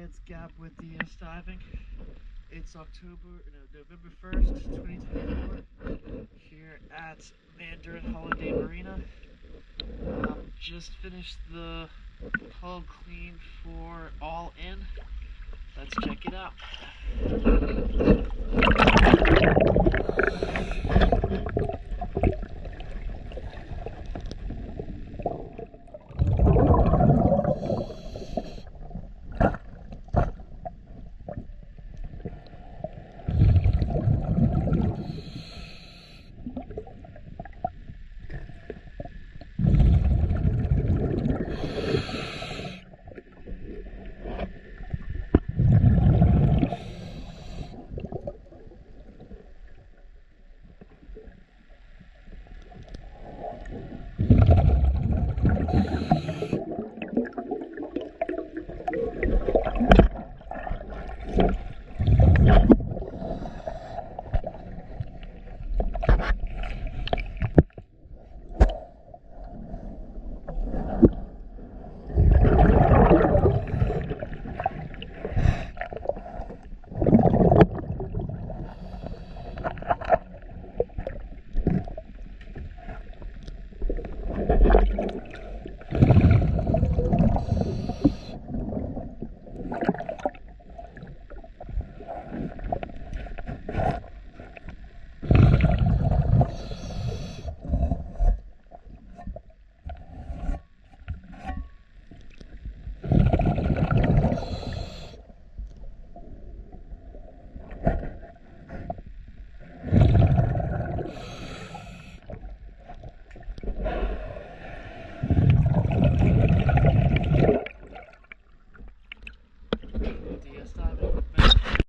it's Gab with DS Diving. It's November 1st, 2024, here at Mandarin Holiday Marina. Just finished the hull clean for all in. Let's check it out. DS